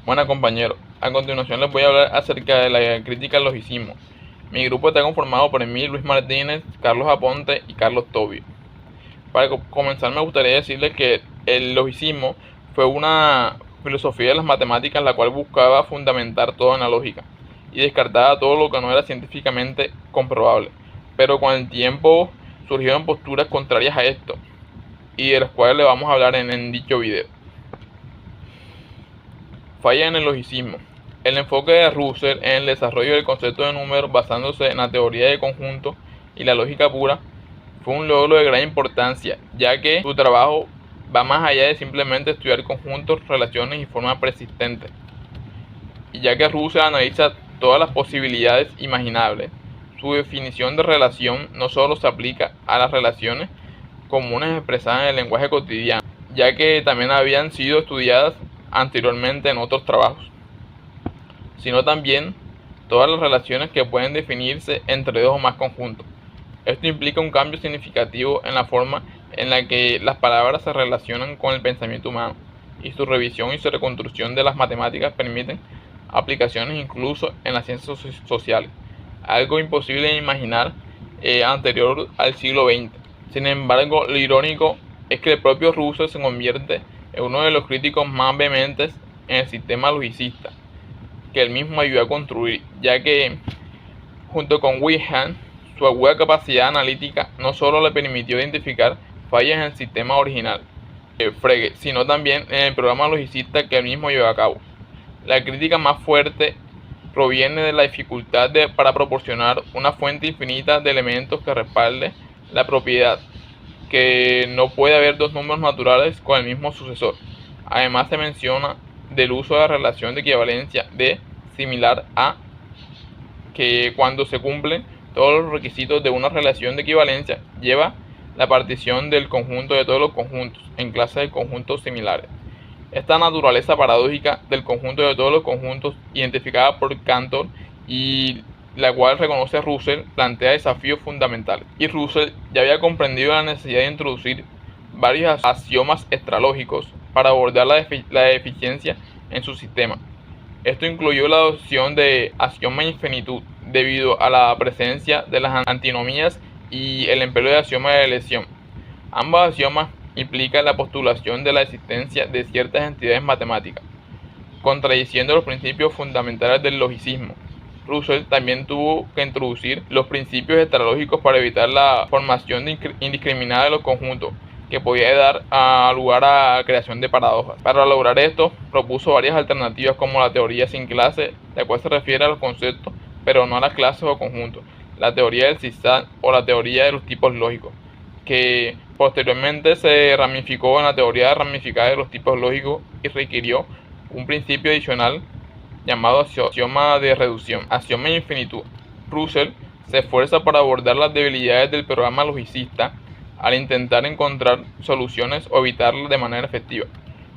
Buena compañero, a continuación les voy a hablar acerca de la crítica al logicismo. Mi grupo está conformado por Emil, Luis Martínez, Carlos Aponte y Carlos Tobio. Para comenzar me gustaría decirles que el logicismo fue una filosofía de las matemáticas la cual buscaba fundamentar todo en la lógica y descartaba todo lo que no era científicamente comprobable. Pero con el tiempo surgieron posturas contrarias a esto y de las cuales le vamos a hablar en dicho video. Falla en el logicismo. El enfoque de Russell en el desarrollo del concepto de números basándose en la teoría de conjuntos y la lógica pura fue un logro de gran importancia, ya que su trabajo va más allá de simplemente estudiar conjuntos, relaciones y formas persistentes. Y ya que Russell analiza todas las posibilidades imaginables, su definición de relación no solo se aplica a las relaciones comunes expresadas en el lenguaje cotidiano, ya que también habían sido estudiadas anteriormente en otros trabajos, sino también todas las relaciones que pueden definirse entre dos o más conjuntos. Esto implica un cambio significativo en la forma en la que las palabras se relacionan con el pensamiento humano, y su revisión y su reconstrucción de las matemáticas permiten aplicaciones incluso en las ciencias sociales, algo imposible de imaginar anterior al siglo XX. Sin embargo, lo irónico es que el propio Russell se convierte en uno de los críticos más vehementes en el sistema logicista que él mismo ayudó a construir, ya que junto con Whiteham, su aguda capacidad analítica no solo le permitió identificar fallas en el sistema original, Frege, sino también en el programa logicista que él mismo llevó a cabo. La crítica más fuerte proviene de la dificultad para proporcionar una fuente infinita de elementos que respalde la propiedad que no puede haber dos números naturales con el mismo sucesor. Además se menciona del uso de la relación de equivalencia de similar a, que cuando se cumplen todos los requisitos de una relación de equivalencia lleva la partición del conjunto de todos los conjuntos en clases de conjuntos similares. Esta naturaleza paradójica del conjunto de todos los conjuntos, identificada por Cantor y la cual reconoce Russell, plantea desafíos fundamentales. Y Russell ya había comprendido la necesidad de introducir varios axiomas extralógicos para abordar la deficiencia en su sistema. Esto incluyó la adopción de axioma de infinitud debido a la presencia de las antinomías y el empleo de axioma de elección. Ambos axiomas implican la postulación de la existencia de ciertas entidades matemáticas, contradiciendo los principios fundamentales del logicismo. Russell también tuvo que introducir los principios extralógicos para evitar la formación indiscriminada de los conjuntos, que podía dar lugar a la creación de paradojas. Para lograr esto, propuso varias alternativas como la teoría sin clase, la cual se refiere a los conceptos, pero no a las clases o conjuntos, la teoría del zigzag o la teoría de los tipos lógicos, que posteriormente se ramificó en la teoría ramificada de los tipos lógicos y requirió un principio adicional llamado axioma de reducción, axioma de infinitud. Russell se esfuerza por abordar las debilidades del programa logicista al intentar encontrar soluciones o evitarlas de manera efectiva.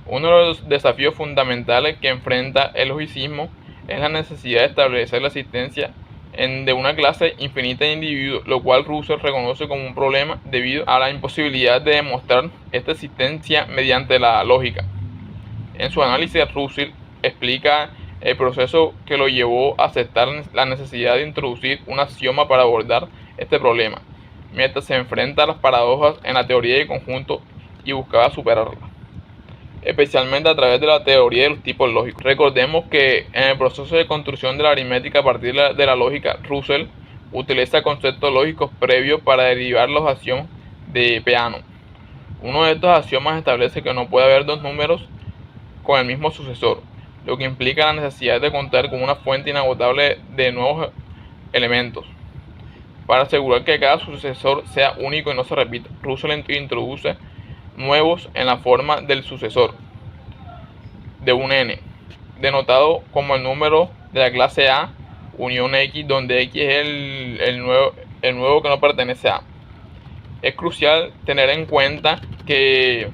Uno de los desafíos fundamentales que enfrenta el logicismo es la necesidad de establecer la existencia de una clase infinita de individuos, lo cual Russell reconoce como un problema debido a la imposibilidad de demostrar esta existencia mediante la lógica. En su análisis, Russell explica el proceso que lo llevó a aceptar la necesidad de introducir un axioma para abordar este problema, mientras se enfrenta a las paradojas en la teoría de conjuntos y buscaba superarlas, especialmente a través de la teoría de los tipos lógicos. Recordemos que en el proceso de construcción de la aritmética a partir de la lógica, Russell utiliza conceptos lógicos previos para derivar los axiomas de Peano. Uno de estos axiomas establece que no puede haber dos números con el mismo sucesor, lo que implica la necesidad de contar con una fuente inagotable de nuevos elementos para asegurar que cada sucesor sea único y no se repita. Russell introduce nuevos en la forma del sucesor de un n, denotado como el número de la clase A unión X, donde X es el nuevo que no pertenece a A. Es crucial tener en cuenta que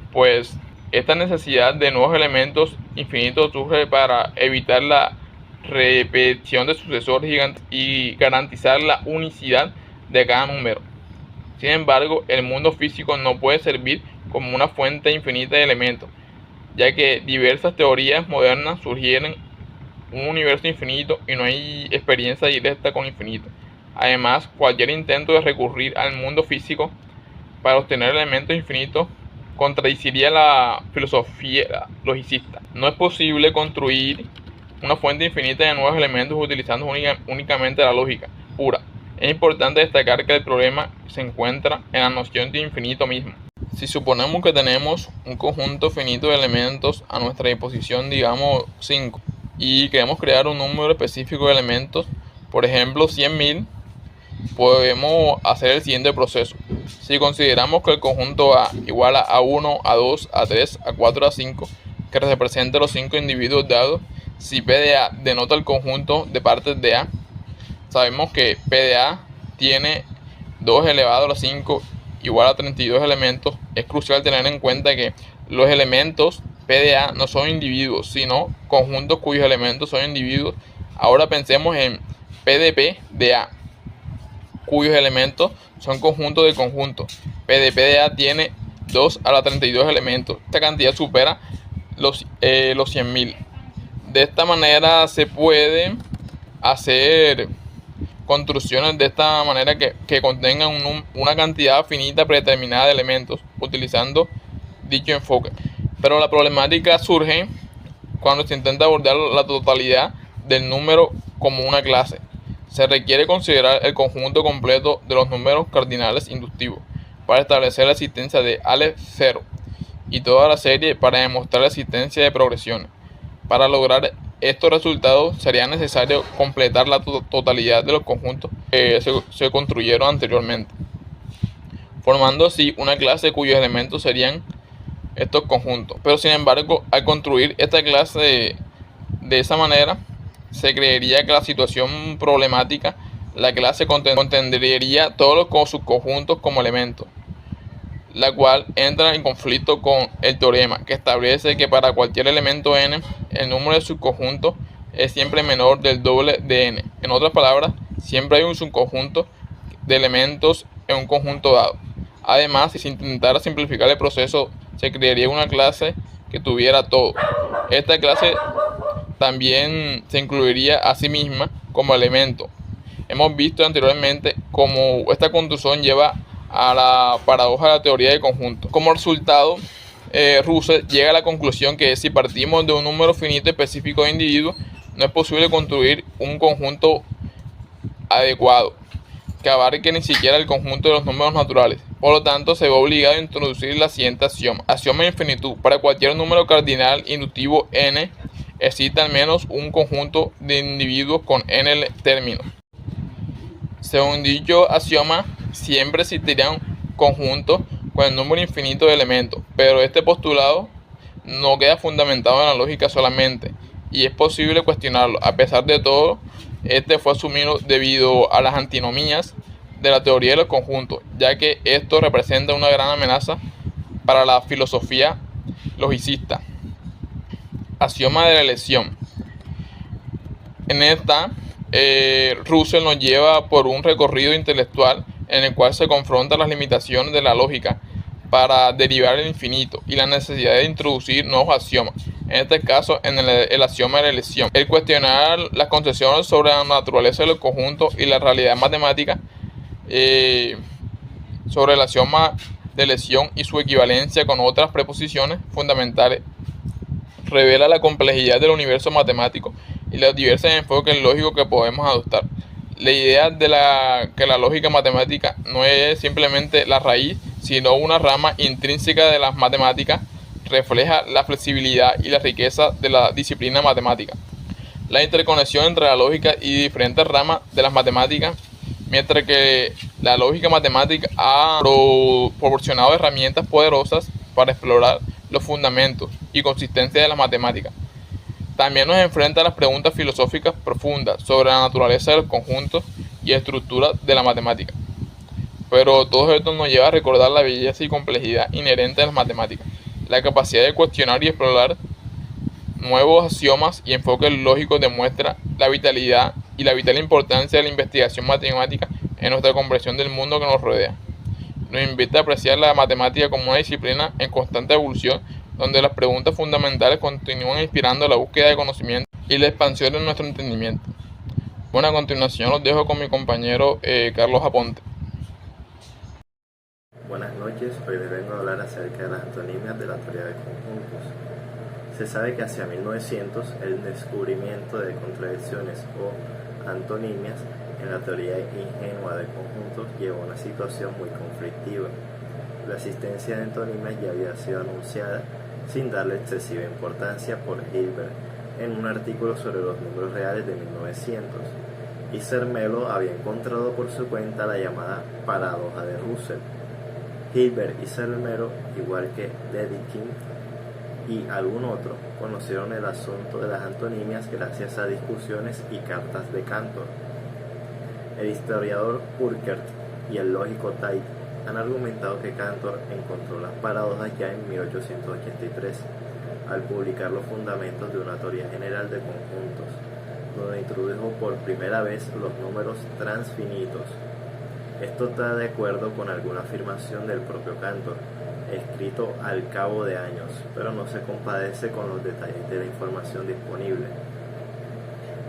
esta necesidad de nuevos elementos infinitos surge para evitar la repetición de sucesores y garantizar la unicidad de cada número. Sin embargo, el mundo físico no puede servir como una fuente infinita de elementos, ya que diversas teorías modernas surgieron un universo infinito y no hay experiencia directa con infinito. Además, cualquier intento de recurrir al mundo físico para obtener elementos infinitos contradeciría la filosofía logicista. No es posible construir una fuente infinita de nuevos elementos utilizando únicamente la lógica pura. Es importante destacar que el problema se encuentra en la noción de infinito mismo. Si suponemos que tenemos un conjunto finito de elementos a nuestra disposición, digamos 5, y queremos crear un número específico de elementos, por ejemplo 100.000, podemos hacer el siguiente proceso. Si consideramos que el conjunto A igual a A1, A2, A3, A4, A5, que representa los 5 individuos dados, si P de A denota el conjunto de partes de A, sabemos que P de A tiene 2 elevado a la 5 igual a 32 elementos. Es crucial tener en cuenta que los elementos P de A no son individuos, sino conjuntos cuyos elementos son individuos. Ahora pensemos en P de A, cuyos elementos son conjuntos de conjuntos. P de A tiene 2 a la 32 elementos. Esta cantidad supera los 100.000. De esta manera se puede hacer construcciones de esta manera que contengan una cantidad finita predeterminada de elementos utilizando dicho enfoque. Pero la problemática surge cuando se intenta abordar la totalidad del número como una clase. Se requiere considerar el conjunto completo de los números cardinales inductivos para establecer la existencia de Aleph 0 y toda la serie para demostrar la existencia de progresiones. Para lograr estos resultados sería necesario completar la totalidad de los conjuntos que se construyeron anteriormente, formando así una clase cuyos elementos serían estos conjuntos. Pero sin embargo, al construir esta clase de esa manera, se creería que la situación problemática, la clase contendría todos los subconjuntos como elementos, la cual entra en conflicto con el teorema que establece que para cualquier elemento n, el número de subconjuntos es siempre menor del doble de n. En otras palabras, siempre hay un subconjunto de elementos en un conjunto dado. Además, si se intentara simplificar el proceso, se crearía una clase que tuviera todo. Esta clase también se incluiría a sí misma como elemento. Hemos visto anteriormente cómo esta construcción lleva a la paradoja de la teoría de conjuntos. Como resultado, Russell llega a la conclusión que si partimos de un número finito específico de individuos, no es posible construir un conjunto adecuado que abarque ni siquiera el conjunto de los números naturales. Por lo tanto, se ve obligado a introducir la siguiente axioma. Axioma de infinitud. Para cualquier número cardinal inductivo n, existe al menos un conjunto de individuos con n términos. Según dicho axioma, siempre existiría un conjunto con el número infinito de elementos, pero este postulado no queda fundamentado en la lógica solamente, y es posible cuestionarlo. A pesar de todo, este fue asumido debido a las antinomías de la teoría de los conjuntos, ya que esto representa una gran amenaza para la filosofía logicista. Axioma de la elección. En esta, Russell nos lleva por un recorrido intelectual en el cual se confrontan las limitaciones de la lógica para derivar el infinito y la necesidad de introducir nuevos axiomas. En este caso, en el axioma de la elección. El cuestionar las concepciones sobre la naturaleza de los conjuntos y la realidad matemática, sobre el axioma de elección y su equivalencia con otras preposiciones fundamentales, revela la complejidad del universo matemático y los diversos enfoques lógicos que podemos adoptar. La idea de que la lógica matemática no es simplemente la raíz, sino una rama intrínseca de las matemáticas, refleja la flexibilidad y la riqueza de la disciplina matemática. La interconexión entre la lógica y diferentes ramas de las matemáticas, mientras que la lógica matemática ha proporcionado herramientas poderosas para explorar los fundamentos y consistencia de las matemáticas. También nos enfrenta a las preguntas filosóficas profundas sobre la naturaleza de los conjuntos y estructura de la matemática. Pero todo esto nos lleva a recordar la belleza y complejidad inherente a las matemáticas, la capacidad de cuestionar y explorar nuevos axiomas y enfoques lógicos demuestra la vitalidad y la vital importancia de la investigación matemática en nuestra comprensión del mundo que nos rodea. Nos invita a apreciar la matemática como una disciplina en constante evolución, donde las preguntas fundamentales continúan inspirando la búsqueda de conocimiento y la expansión de nuestro entendimiento. Bueno, a continuación los dejo con mi compañero Carlos Aponte. Buenas noches, hoy les vengo a hablar acerca de las antonimias de la teoría de conjuntos. Se sabe que hacia 1900 el descubrimiento de contradicciones o antonimias en la teoría ingenua de conjuntos llevó a una situación muy conflictiva. La existencia de antonimias ya había sido anunciada sin darle excesiva importancia por Hilbert en un artículo sobre los números reales de 1900, y Zermelo había encontrado por su cuenta la llamada paradoja de Russell. Hilbert y Zermelo, igual que Dedekind y algún otro, conocieron el asunto de las antonimias gracias a discusiones y cartas de Cantor. El historiador Urquhart y el lógico Tait han argumentado que Cantor encontró las paradojas ya en 1883, al publicar los fundamentos de una teoría general de conjuntos, donde introdujo por primera vez los números transfinitos. Esto está de acuerdo con alguna afirmación del propio Cantor, escrito al cabo de años, pero no se compadece con los detalles de la información disponible.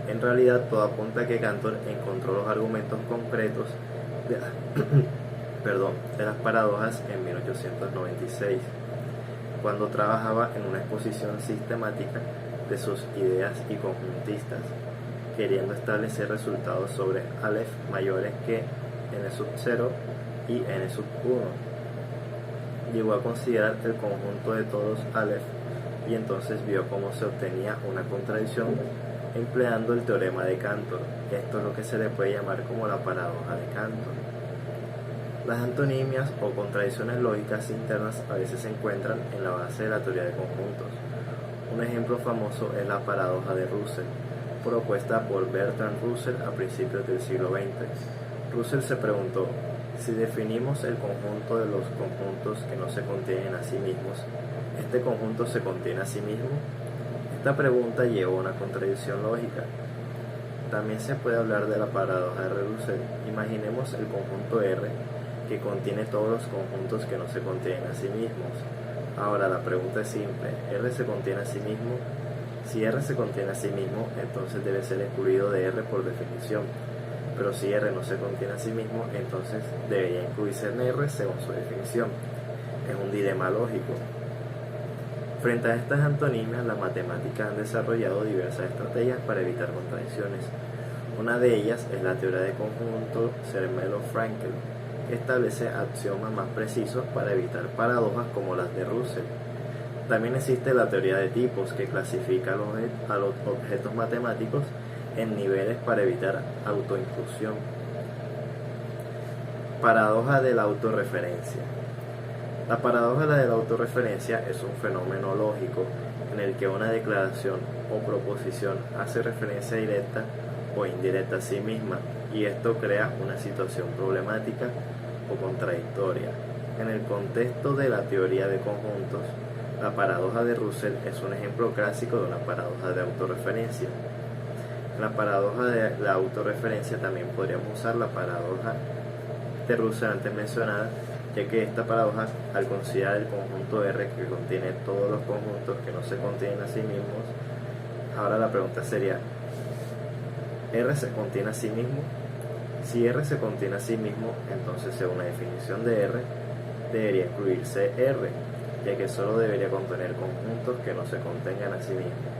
En realidad, todo apunta a que Cantor encontró los argumentos concretos de las paradojas en 1896, cuando trabajaba en una exposición sistemática de sus ideas y conjuntistas, queriendo establecer resultados sobre Aleph mayores que n sub 0 y n sub 1. Llegó a considerar el conjunto de todos Aleph y entonces vio cómo se obtenía una contradicción empleando el teorema de Cantor. Esto es lo que se le puede llamar como la paradoja de Cantor. Las antonimias o contradicciones lógicas internas a veces se encuentran en la base de la teoría de conjuntos. Un ejemplo famoso es la paradoja de Russell, propuesta por Bertrand Russell a principios del siglo XX. Russell se preguntó, si definimos el conjunto de los conjuntos que no se contienen a sí mismos, ¿este conjunto se contiene a sí mismo? Esta pregunta llevó a una contradicción lógica. También se puede hablar de la paradoja de Russell. Imaginemos el conjunto R, que contiene todos los conjuntos que no se contienen a sí mismos. Ahora la pregunta es simple, ¿R se contiene a sí mismo? Si R se contiene a sí mismo, entonces debe ser excluido de R por definición. Pero si R no se contiene a sí mismo, entonces debería incluirse en R según su definición. Es un dilema lógico. Frente a estas antonimias, las matemáticas han desarrollado diversas estrategias para evitar contradicciones. Una de ellas es la teoría de conjunto Zermelo-Fraenkel, que establece axiomas más precisos para evitar paradojas como las de Russell. También existe la teoría de tipos, que clasifica a los objetos matemáticos en niveles para evitar autoinclusión. Paradoja de la autorreferencia. La paradoja de la autorreferencia es un fenómeno lógico en el que una declaración o proposición hace referencia directa o indirecta a sí misma, y esto crea una situación problemática o contradictoria. En el contexto de la teoría de conjuntos, la paradoja de Russell es un ejemplo clásico de una paradoja de autorreferencia. En la paradoja de la autorreferencia también podríamos usar la paradoja de Russell antes mencionada, ya que esta paradoja, al considerar el conjunto R que contiene todos los conjuntos que no se contienen a sí mismos, ahora la pregunta sería, ¿R se contiene a sí mismo? Si R se contiene a sí mismo, entonces según la definición de R, debería incluirse R, ya que solo debería contener conjuntos que no se contengan a sí mismos.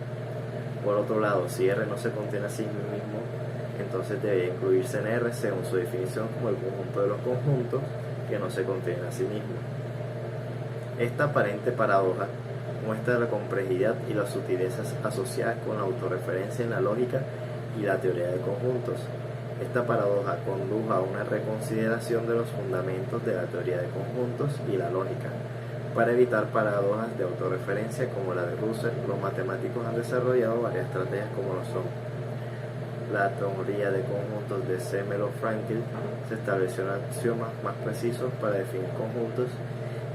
Por otro lado, si R no se contiene a sí mismo, entonces debería incluirse en R según su definición como el conjunto de los conjuntos que no se contienen a sí mismos. Esta aparente paradoja muestra la complejidad y las sutilezas asociadas con la autorreferencia en la lógica y la teoría de conjuntos. Esta paradoja condujo a una reconsideración de los fundamentos de la teoría de conjuntos y la lógica. Para evitar paradojas de autorreferencia como la de Russell, los matemáticos han desarrollado varias estrategias como lo son la teoría de conjuntos de Zermelo-Fraenkel. Se establecieron axiomas más precisos para definir conjuntos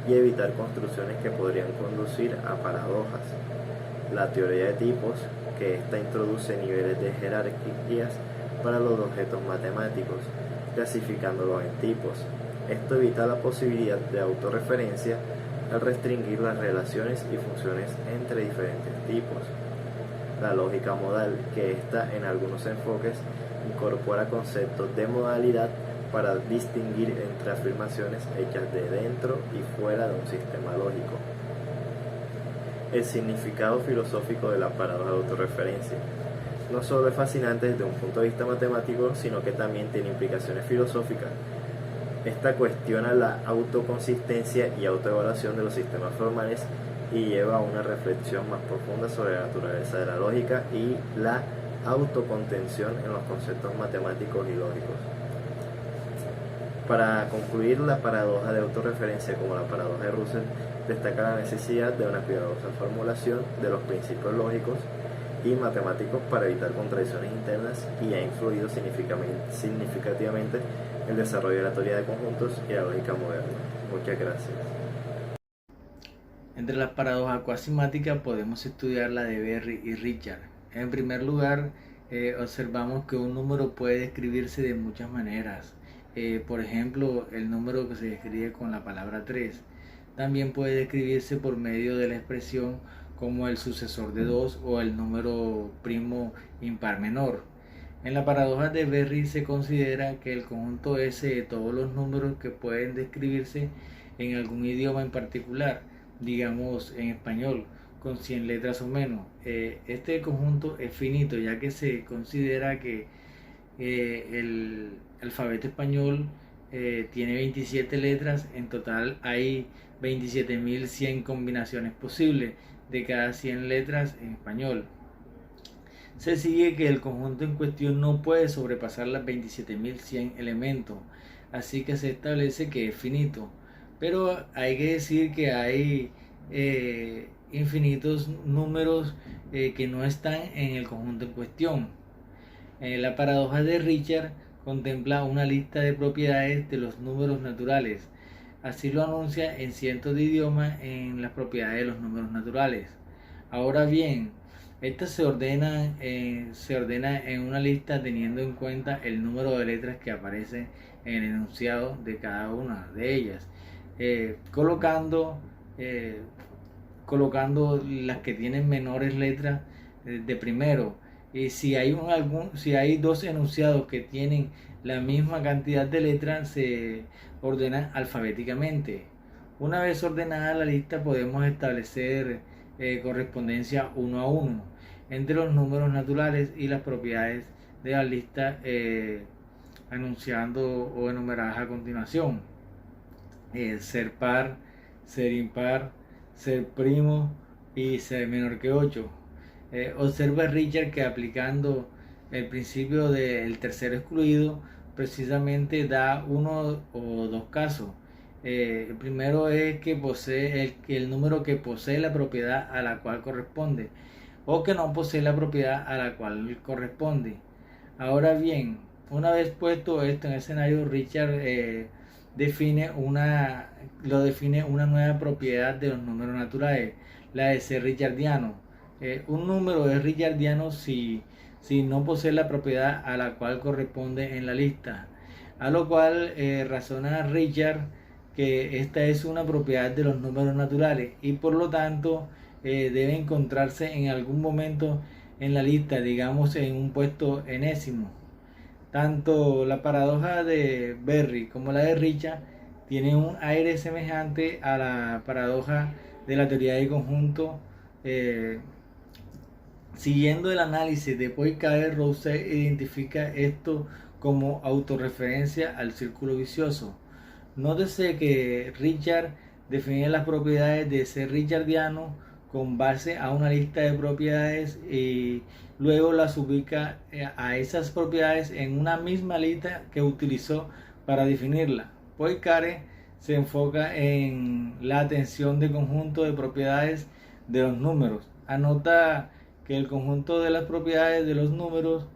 y evitar construcciones que podrían conducir a paradojas. La teoría de tipos, que ésta introduce niveles de jerarquías para los objetos matemáticos, clasificándolos en tipos. Esto evita la posibilidad de autorreferencia al restringir las relaciones y funciones entre diferentes tipos. la lógica modal, que ésta en algunos enfoques incorpora conceptos de modalidad para distinguir entre afirmaciones hechas de dentro y fuera de un sistema lógico. El significado filosófico de la paradoja de autorreferencia no solo es fascinante desde un punto de vista matemático, sino que también tiene implicaciones filosóficas. Esta cuestiona la autoconsistencia y autoevaluación de los sistemas formales y lleva a una reflexión más profunda sobre la naturaleza de la lógica y la autocontención en los conceptos matemáticos y lógicos. Para concluir, la paradoja de autorreferencia, como la paradoja de Russell, destaca la necesidad de una cuidadosa formulación de los principios lógicos y matemáticos para evitar contradicciones internas, y ha influido significativamente el desarrollo de la teoría de conjuntos y la lógica moderna. Muchas gracias. Entre las paradojas cuasimáticas podemos estudiar la de Berry y Richard. En primer lugar, observamos que un número puede describirse de muchas maneras. Por ejemplo, el número que se describe con la palabra 3 también puede describirse por medio de la expresión como el sucesor de 2 o el número primo impar menor. En la paradoja de Berry se considera que el conjunto S de todos los números que pueden describirse en algún idioma en particular, digamos en español, con 100 letras o menos. Este conjunto es finito, ya que se considera que el alfabeto español tiene 27 letras. En total hay 27.100 combinaciones posibles de cada 100 letras en español. Se sigue que el conjunto en cuestión no puede sobrepasar las 27.100 elementos, así que se establece que es finito. Pero hay que decir que hay infinitos números que no están en el conjunto en cuestión. La paradoja de Richard contempla una lista de propiedades de los números naturales. Así lo anuncia en cientos de idiomas en las propiedades de los números naturales. Ahora bien, esta se ordena en una lista teniendo en cuenta el número de letras que aparecen en el enunciado de cada una de ellas, colocando las que tienen menores letras de primero. Y si hay dos enunciados que tienen la misma cantidad de letras, se ordenan alfabéticamente. Una vez ordenada la lista, podemos establecer correspondencia uno a uno entre los números naturales y las propiedades de la lista anunciando o enumeradas a continuación. Ser par, ser impar, ser primo y ser menor que 8. Observa Richard que aplicando el principio del tercero excluido precisamente da uno o dos casos. El primero es que posee el número que posee la propiedad a la cual corresponde, o que no posee la propiedad a la cual corresponde. Ahora bien, una vez puesto esto en el escenario, Richard define una nueva propiedad de los números naturales, la de ser richardiano. Un número es richardiano si no posee la propiedad a la cual corresponde en la lista, a lo cual razona Richard que esta es una propiedad de los números naturales y por lo tanto debe encontrarse en algún momento en la lista, digamos en un puesto enésimo. Tanto la paradoja de Berry como la de Richard tienen un aire semejante a la paradoja de la teoría de conjunto. Siguiendo el análisis de Poincaré, Rousseau identifica esto como autorreferencia al círculo vicioso. Nótese que Richard define las propiedades de ser richardiano con base a una lista de propiedades y luego las ubica a esas propiedades en una misma lista que utilizó para definirla. Poincaré se enfoca en la atención de conjunto de propiedades de los números. Anota que el conjunto de las propiedades de los números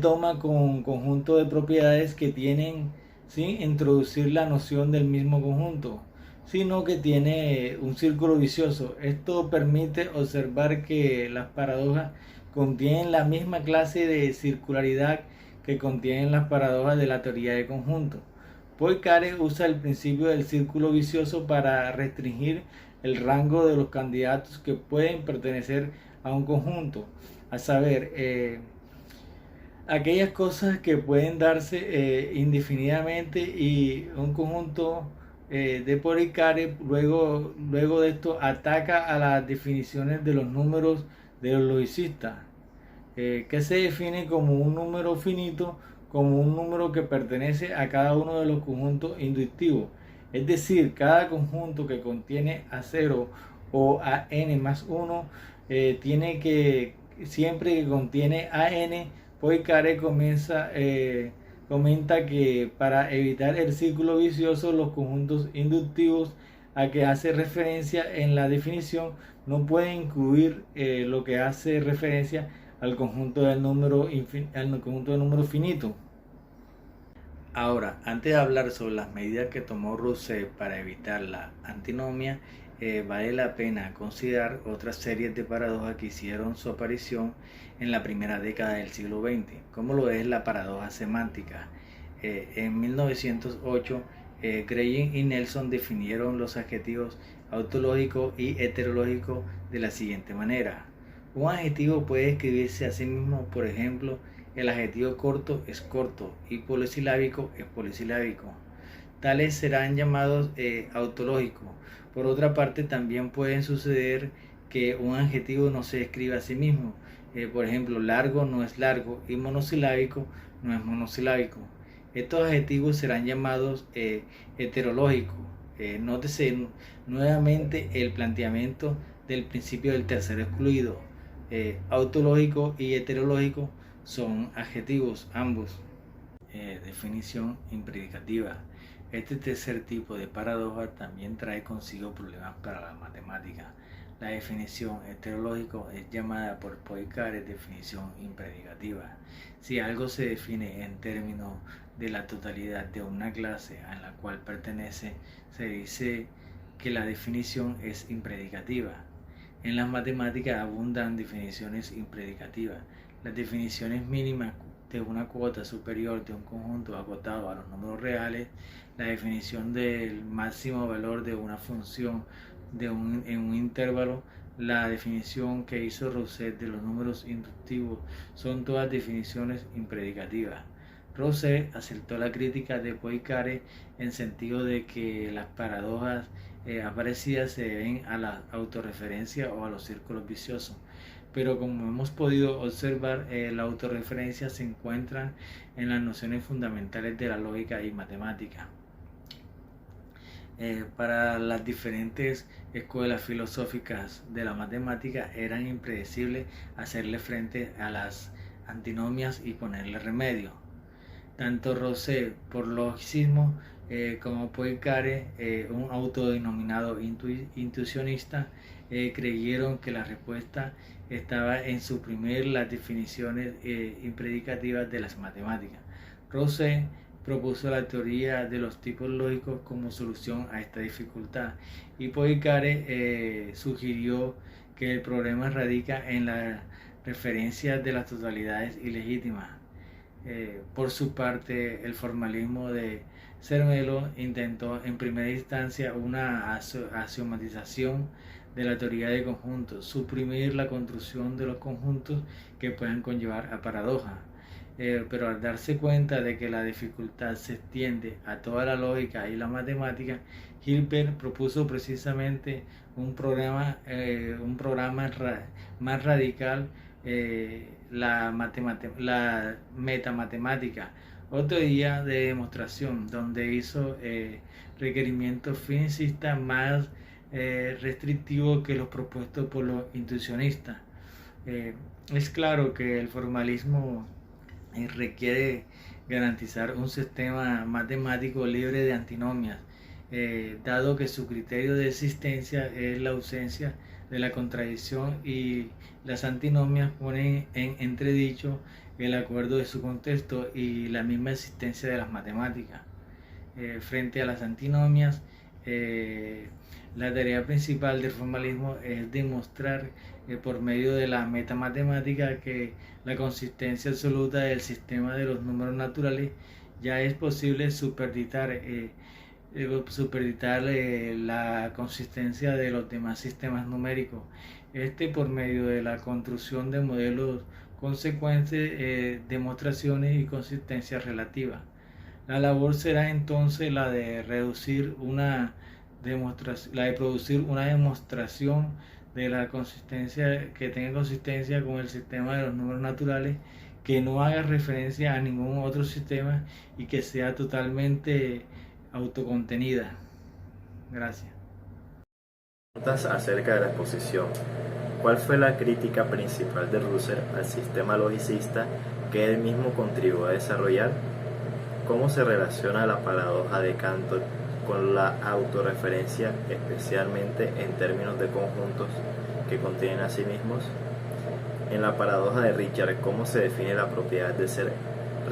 toma con conjunto de propiedades que tienen sin introducir la noción del mismo conjunto, sino que tiene un círculo vicioso. Esto permite observar que las paradojas contienen la misma clase de circularidad que contienen las paradojas de la teoría de conjuntos. Poincaré usa el principio del círculo vicioso para restringir el rango de los candidatos que pueden pertenecer a un conjunto, a saber, aquellas cosas que pueden darse indefinidamente, y un conjunto de Poincaré luego de esto ataca a las definiciones de los números de los logicistas, que se define como un número finito, como un número que pertenece a cada uno de los conjuntos inductivos. Es decir, cada conjunto que contiene a 0 o a n más 1 tiene que, siempre que contiene a n, Poincaré comenta que para evitar el círculo vicioso, los conjuntos inductivos a que hace referencia en la definición no pueden incluir lo que hace referencia al conjunto del número finito. Ahora, antes de hablar sobre las medidas que tomó Rousseau para evitar la antinomia, vale la pena considerar otras series de paradojas que hicieron su aparición en la primera década del siglo XX, como lo es la paradoja semántica. En 1908, Green y Nelson definieron los adjetivos autológico y heterológico de la siguiente manera. Un adjetivo puede escribirse a sí mismo, por ejemplo, el adjetivo corto es corto y polisilábico es polisilábico. Tales serán llamados autológicos. Por otra parte, también pueden suceder que un adjetivo no se escriba a sí mismo. Por ejemplo, largo no es largo y monosilábico no es monosilábico. Estos adjetivos serán llamados heterológicos. Nótese nuevamente el planteamiento del principio del tercero excluido. Autológico y heterológico son adjetivos ambos. Definición impredicativa. Este tercer tipo de paradoja también trae consigo problemas para la matemática. La definición heterológico es llamada por Poincaré definición impredicativa. Si algo se define en términos de la totalidad de una clase a la cual pertenece, se dice que la definición es impredicativa. En las matemáticas abundan definiciones impredicativas. Las definiciones mínimas de una cuota superior de un conjunto acotado a los números reales, la definición del máximo valor de una función en un intervalo, la definición que hizo Rousseau de los números inductivos, son todas definiciones impredicativas. Rousseau aceptó la crítica de Poincaré en sentido de que las paradojas aparecidas se deben a la autorreferencia o a los círculos viciosos. Pero como hemos podido observar, la autorreferencia se encuentra en las nociones fundamentales de la lógica y matemática. Para las diferentes escuelas filosóficas de la matemática eran impredecibles hacerle frente a las antinomias y ponerle remedio. Tanto Rousseau por logicismo como Poincaré, un autodenominado intuicionista, creyeron que la respuesta estaba en suprimir las definiciones impredicativas de las matemáticas. Rousseau propuso la teoría de los tipos lógicos como solución a esta dificultad, y Poincaré sugirió que el problema radica en la referencia de las totalidades ilegítimas. Por su parte, el formalismo de Zermelo intentó en primera instancia una axiomatización de la teoría de conjuntos, suprimir la construcción de los conjuntos que puedan conllevar a paradojas. Pero al darse cuenta de que la dificultad se extiende a toda la lógica y la matemática, Hilbert propuso precisamente un programa más radical, la metamatemática, otro día de demostración, donde hizo requerimientos finicistas más restrictivos que los propuestos por los intuicionistas. Es claro que el formalismo requiere garantizar un sistema matemático libre de antinomias, dado que su criterio de existencia es la ausencia de la contradicción, y las antinomias ponen en entredicho el acuerdo de su contexto y la misma existencia de las matemáticas. Frente a las antinomias, la tarea principal del formalismo es demostrar por medio de la metamatemática que la consistencia absoluta del sistema de los números naturales ya es posible superditar supeditar la consistencia de los demás sistemas numéricos. Por medio de la construcción de modelos consecuentes, demostraciones y consistencia relativa. La labor será entonces la de producir una demostración de la consistencia, que tenga consistencia con el sistema de los números naturales, que no haga referencia a ningún otro sistema y que sea totalmente autocontenida. Gracias. Preguntas acerca de la exposición. ¿Cuál fue la crítica principal de Russell al sistema logicista que él mismo contribuyó a desarrollar? ¿Cómo se relaciona la paradoja de Cantor con la autorreferencia, especialmente en términos de conjuntos que contienen a sí mismos? En la paradoja de Richard, ¿cómo se define la propiedad de ser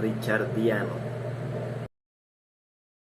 richardiano?